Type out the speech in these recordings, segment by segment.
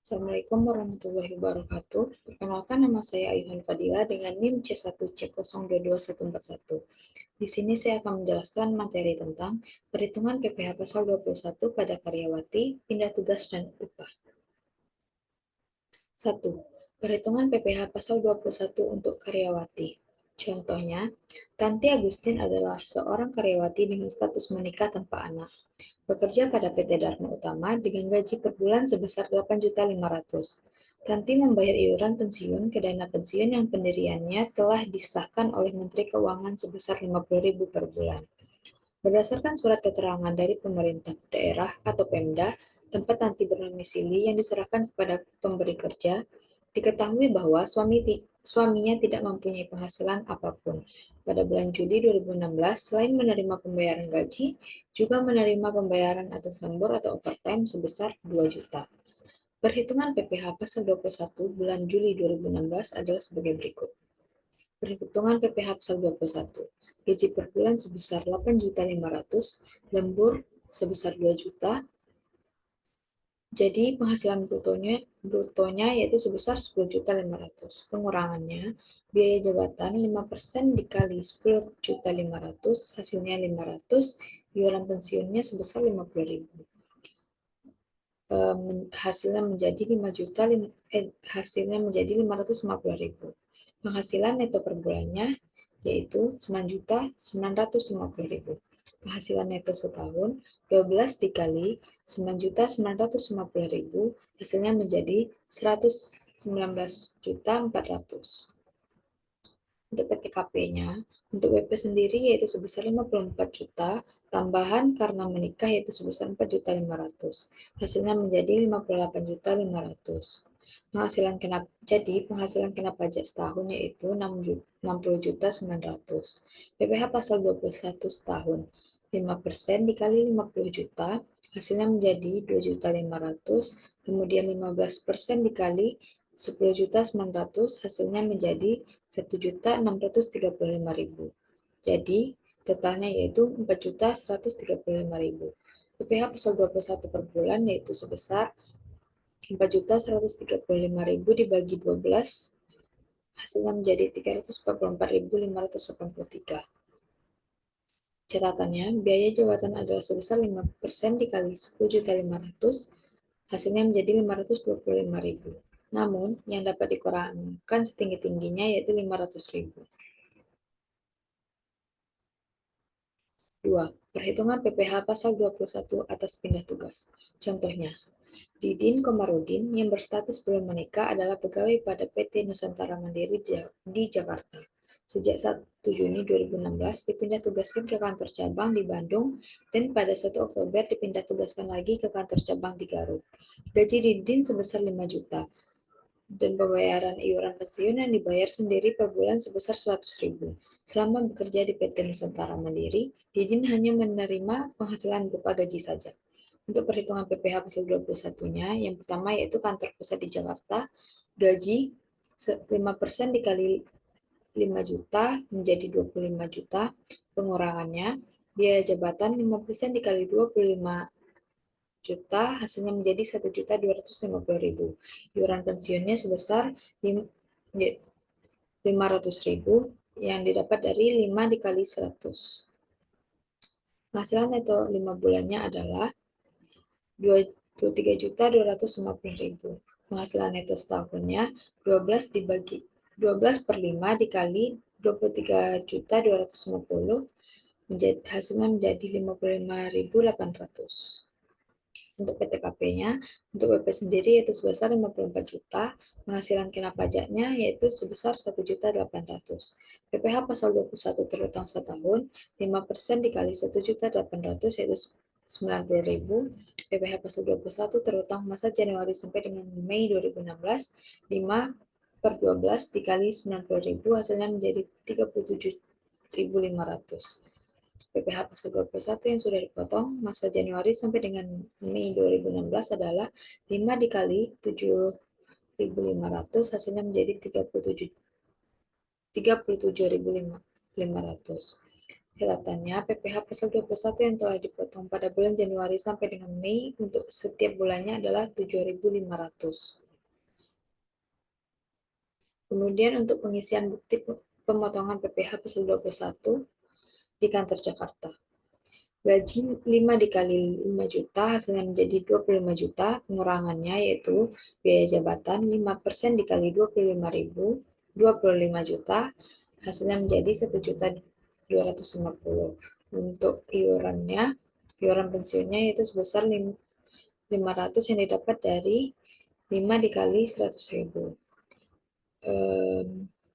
Assalamualaikum warahmatullahi wabarakatuh. Perkenalkan, nama saya Ayuhan Fadila dengan NIM C1C0222141. Di sini saya akan menjelaskan materi tentang perhitungan PPh pasal 21 pada karyawati, pindah tugas, dan upah. 1. Perhitungan PPh pasal 21 untuk karyawati. Contohnya, Tanti Agustin adalah seorang karyawati dengan status menikah tanpa anak. Bekerja pada PT Dharma Utama dengan gaji per bulan sebesar 8.500.000. Tanti membayar iuran pensiun ke dana pensiun yang pendiriannya telah disahkan oleh Menteri Keuangan sebesar 50.000 per bulan. Berdasarkan surat keterangan dari pemerintah daerah atau Pemda, tempat Tanti berdomisili yang diserahkan kepada pemberi kerja, diketahui bahwa suaminya tidak mempunyai penghasilan apapun. Pada bulan Juli 2016, selain menerima pembayaran gaji, juga menerima pembayaran atas lembur atau overtime sebesar 2 juta. Perhitungan PPh pasal 21 bulan Juli 2016 adalah sebagai berikut. Perhitungan PPh pasal 21. Gaji per bulan sebesar 8.500.000, lembur sebesar 2 juta. Jadi penghasilan brutonya yaitu sebesar 10.500.000. Pengurangannya, biaya jabatan 5% dikali 10.500.000, hasilnya 500, iuran pensiunnya sebesar 50.000. Hasilnya menjadi 550.000. Penghasilan neto per bulannya yaitu 9.950.000. Penghasilan neto setahun 12 dikali 9.950.000, hasilnya menjadi 119.400.000. Untuk PTKP-nya, untuk WP sendiri yaitu sebesar 54 juta, tambahan karena menikah yaitu sebesar 4.500.000. Hasilnya menjadi 58.500.000. Penghasilan kena pajak setahun yaitu 60.900.000. PPh pasal 21 setahun. 5% dikali 50 juta, hasilnya menjadi 2.500.000, kemudian 15% dikali 10.900.000, hasilnya menjadi 1.635.000. Jadi, totalnya yaitu 4.135.000. PPh pasal 21 per bulan yaitu sebesar 4.135.000 dibagi 12, hasilnya menjadi 344.583. Catatannya, biaya jabatan adalah sebesar 5% dikali 10.500.000, hasilnya menjadi 525.000. Namun, yang dapat dikurangkan setinggi-tingginya yaitu 500.000. 2. Perhitungan PPh pasal 21 atas pindah tugas. Contohnya, Didin Komarudin yang berstatus belum menikah adalah pegawai pada PT Nusantara Mandiri di Jakarta. Sejak 1 Juni 2016 dipindah tugaskan ke kantor cabang di Bandung dan pada 1 Oktober dipindah tugaskan lagi ke kantor cabang di Garut. Gaji Didin sebesar 5 juta dan pembayaran iuran pensiun yang dibayar sendiri per bulan sebesar 100.000. Selama bekerja di PT Nusantara Mandiri, Didin hanya menerima penghasilan berupa gaji saja. Untuk perhitungan PPh pasal 21-nya, yang pertama yaitu kantor pusat di Jakarta, gaji 5% dikali 5 juta menjadi 25 juta, pengurangannya, biaya jabatan 5% dikali 25 juta, hasilnya menjadi 1.250.000. Iuran pensiunnya sebesar 500.000 yang didapat dari 5 dikali 100. Penghasilan neto 5 bulannya adalah 23.250.000. Penghasilan neto setahunnya 12 per 5 dikali 23.250, hasilnya menjadi 55.800. Untuk PTKP-nya, untuk WP sendiri yaitu sebesar 54 juta, penghasilan kena pajaknya yaitu sebesar 1.800.000. PPh pasal 21 terutang setahun, 5% dikali 1.800.000 yaitu 90.000. PPh pasal 21 terutang masa Januari sampai dengan Mei 2016, 5 per 12 dikali 90.000, hasilnya menjadi 37.500. PPh pasal 21 yang sudah dipotong masa Januari sampai dengan Mei 2016 adalah 5 dikali 7.500, hasilnya menjadi 37.500. Catatannya, PPh pasal 21 yang telah dipotong pada bulan Januari sampai dengan Mei untuk setiap bulannya adalah 7.500. Kemudian untuk pengisian bukti pemotongan PPh pasal 21 di kantor Jakarta. Gaji 5 dikali 5 juta hasilnya menjadi 25 juta. Pengurangannya yaitu biaya jabatan 5% dikali 25.000, 25 juta. Hasilnya menjadi 1.250.000. Untuk iurannya, iuran pensiunnya yaitu sebesar 500 yang didapat dari 5 dikali 100.000.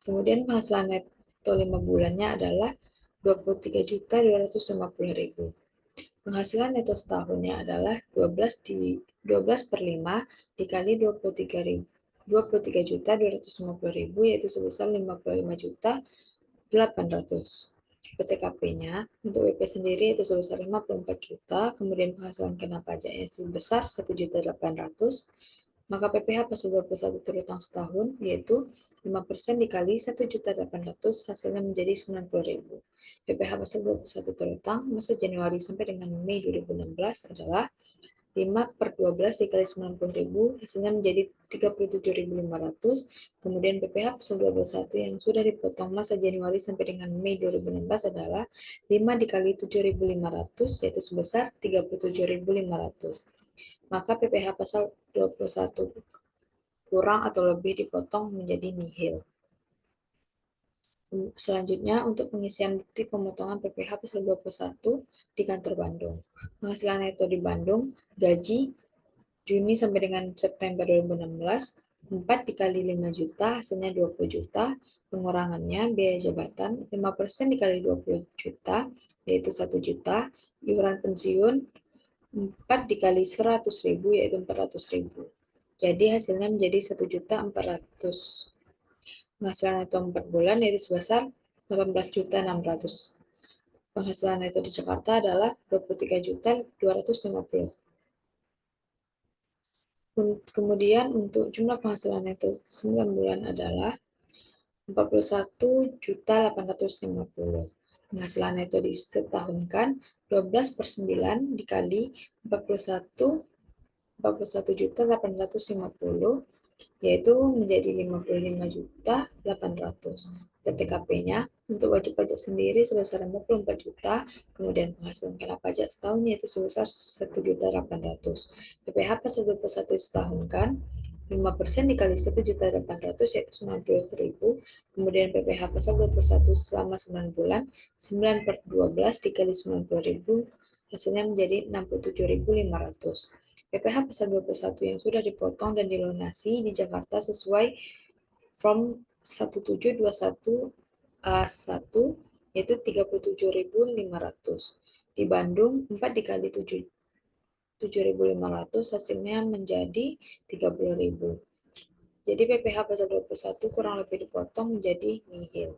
Kemudian penghasilan neto 5 bulannya adalah 23.250.000. Penghasilan neto setahunnya adalah 12 per 5 dikali 23 juta 250 ribu, yaitu sebesar 55 juta 800. PTKP-nya untuk WP sendiri itu sebesar 54 juta, kemudian penghasilan kena pajaknya sebesar 1.800.000, maka PPh pasal 21 terutang setahun yaitu 5% dikali 1.800.000 hasilnya menjadi 90.000. PPh pasal 21 terutang masa Januari sampai dengan Mei 2016 adalah 5 per 12 dikali 90.000 hasilnya menjadi 37.500. Kemudian PPh pasal 21 yang sudah dipotong masa Januari sampai dengan Mei 2016 adalah 5 dikali 7.500 yaitu sebesar 37.500. Maka PPh pasal 21 kurang atau lebih dipotong menjadi nihil. Selanjutnya, untuk pengisian bukti pemotongan PPh pasal 21 di kantor Bandung. Penghasilan neto di Bandung, gaji Juni sampai dengan September 2016, 4 dikali 5 juta, hasilnya 20 juta. Pengurangannya, biaya jabatan, 5% dikali 20 juta, yaitu 1 juta. Iuran pensiun, 4 dikali 100 ribu, yaitu 400 ribu. Jadi hasilnya menjadi 1.400.000. Penghasilan neto 4 bulan yaitu sebesar 18.600. Penghasilan neto di Jakarta adalah 23.250. Kemudian untuk jumlah penghasilan neto 9 bulan adalah 41.850. Penghasilan neto disetahunkan 12 per 9 dikali 41.850, yaitu menjadi 55.800. PTKP-nya untuk wajib pajak sendiri sebesar 54 juta, kemudian penghasilan kena pajak setahun yaitu sebesar 1.800.000. PPh pasal 21 setahunkan 5% dikali 1.800.000 yaitu 90.000. Kemudian PPh pasal 21 selama 9 bulan 9 per 12 dikali 90.000 hasilnya menjadi 67.500. PPh pasal 21 yang sudah dipotong dan dilunasi di Jakarta sesuai Form 1721A1 yaitu 37.500. Di Bandung 4 dikali 7.500 hasilnya menjadi 30.000. Jadi PPh pasal 21 kurang lebih dipotong menjadi nihil.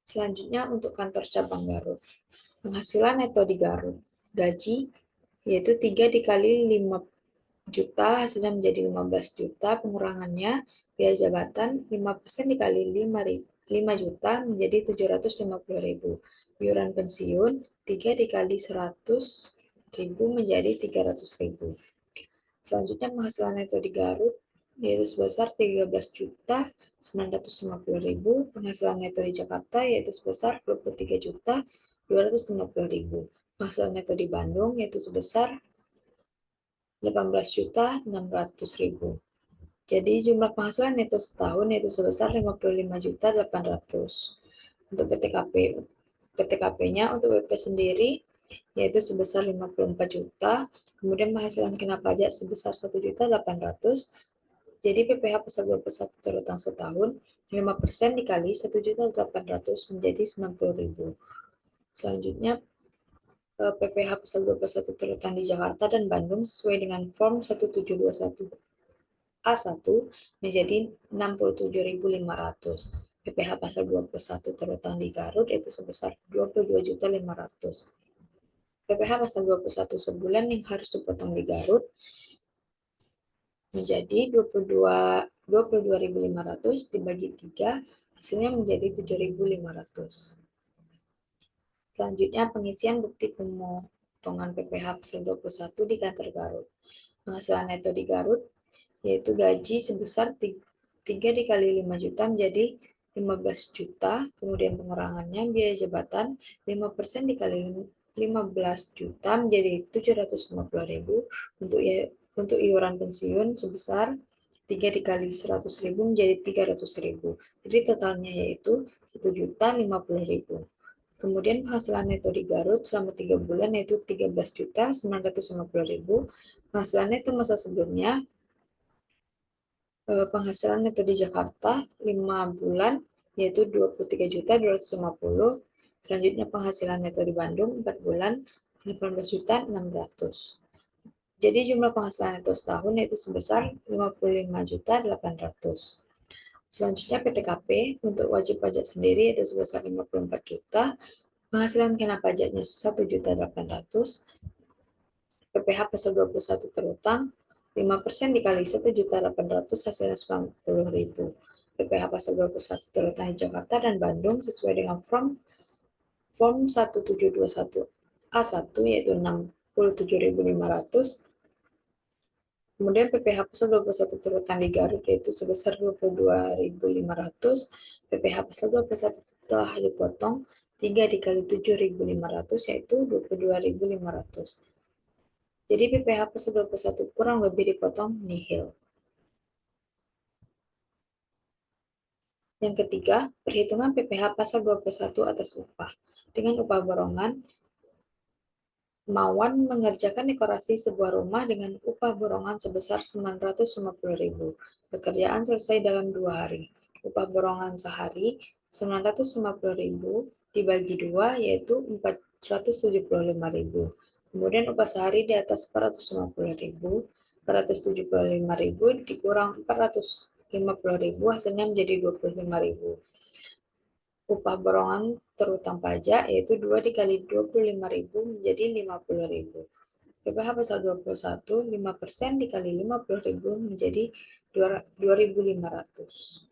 Selanjutnya untuk kantor cabang Garut. Penghasilan neto di Garut. Gaji yaitu 3 dikali 5 juta hasilnya menjadi 15 juta. Pengurangannya biaya jabatan 5% dikali 5 juta menjadi 750.000. Iuran pensiun 3 dikali 100.000 menjadi 300.000. Selanjutnya penghasilan neto di Garut yaitu sebesar 13.950.000. Penghasilan neto di Jakarta yaitu sebesar 23.250.000. Penghasilan neto di Bandung yaitu sebesar 18.600.000. Jadi jumlah penghasilan neto setahun yaitu sebesar 55.800.000. Untuk PTKP-nya untuk WP sendiri yaitu sebesar 54 juta, kemudian penghasilan kena pajak sebesar 1.800.000. Jadi PPh pasal 21 terutang setahun 5% dikali 1.800.000 menjadi 90.000. Selanjutnya PPh pasal 21 terutang di Jakarta dan Bandung sesuai dengan Form 1721A1 menjadi 67.500. PPh pasal 21 terutang di Garut yaitu sebesar 22.500. PPh pasal 21 sebulan yang harus dipotong di Garut menjadi 22.500 dibagi 3, hasilnya menjadi 7.500. Selanjutnya, pengisian bukti pemotongan PPh pasal 21 di kantor Garut. Penghasilan neto di Garut, yaitu gaji sebesar 3 dikali 5 juta menjadi 15 juta, kemudian pengurangannya biaya jabatan 5% dikali 15 juta menjadi 750.000, untuk iuran pensiun sebesar 3 dikali 100.000 menjadi 300.000. Jadi totalnya yaitu 1.050.000. Kemudian penghasilan neto di Garut selama 3 bulan yaitu 13.950.000. Penghasilan neto masa sebelumnya, penghasilan neto di Jakarta 5 bulan yaitu 23.250. Selanjutnya penghasilan neto di Bandung 4 bulan 18.600. Jadi jumlah penghasilan neto setahun yaitu sebesar 55.800. Selanjutnya PTKP untuk wajib pajak sendiri yaitu sebesar 54 juta. Penghasilan kena pajaknya 1.800.000. PPh pasal 21 terutang 5% dikali 1.800.000 hasilnya 90.000. PPh pasal 21 terutang di Jakarta dan Bandung sesuai dengan form 1721A1 yaitu 67.500. Kemudian PPh pasal 21 terutang di Garut yaitu sebesar 22.500. PPh pasal 21 telah dipotong 3 dikali 7.500 yaitu 22.500. Jadi PPh pasal 21 kurang lebih dipotong nihil. Yang ketiga, perhitungan PPh pasal 21 atas upah. Dengan upah borongan, Mawan mengerjakan dekorasi sebuah rumah dengan upah borongan sebesar 950.000. Pekerjaan selesai dalam 2 hari. Upah borongan sehari 950.000 dibagi 2 yaitu 475.000. Kemudian upah sehari di atas 450.000, 475.000 dikurang 450.000 hasilnya menjadi 25.000. Upah borongan terutang pajak yaitu 2 dikali 25.000 menjadi 50.000. PPh pasal 21, 5% dikali 50.000 menjadi 2.500.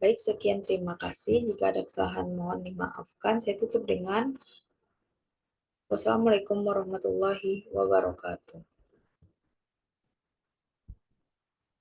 Baik, sekian, terima kasih. Jika ada kesalahan mohon dimaafkan. Saya tutup dengan wassalamualaikum warahmatullahi wabarakatuh.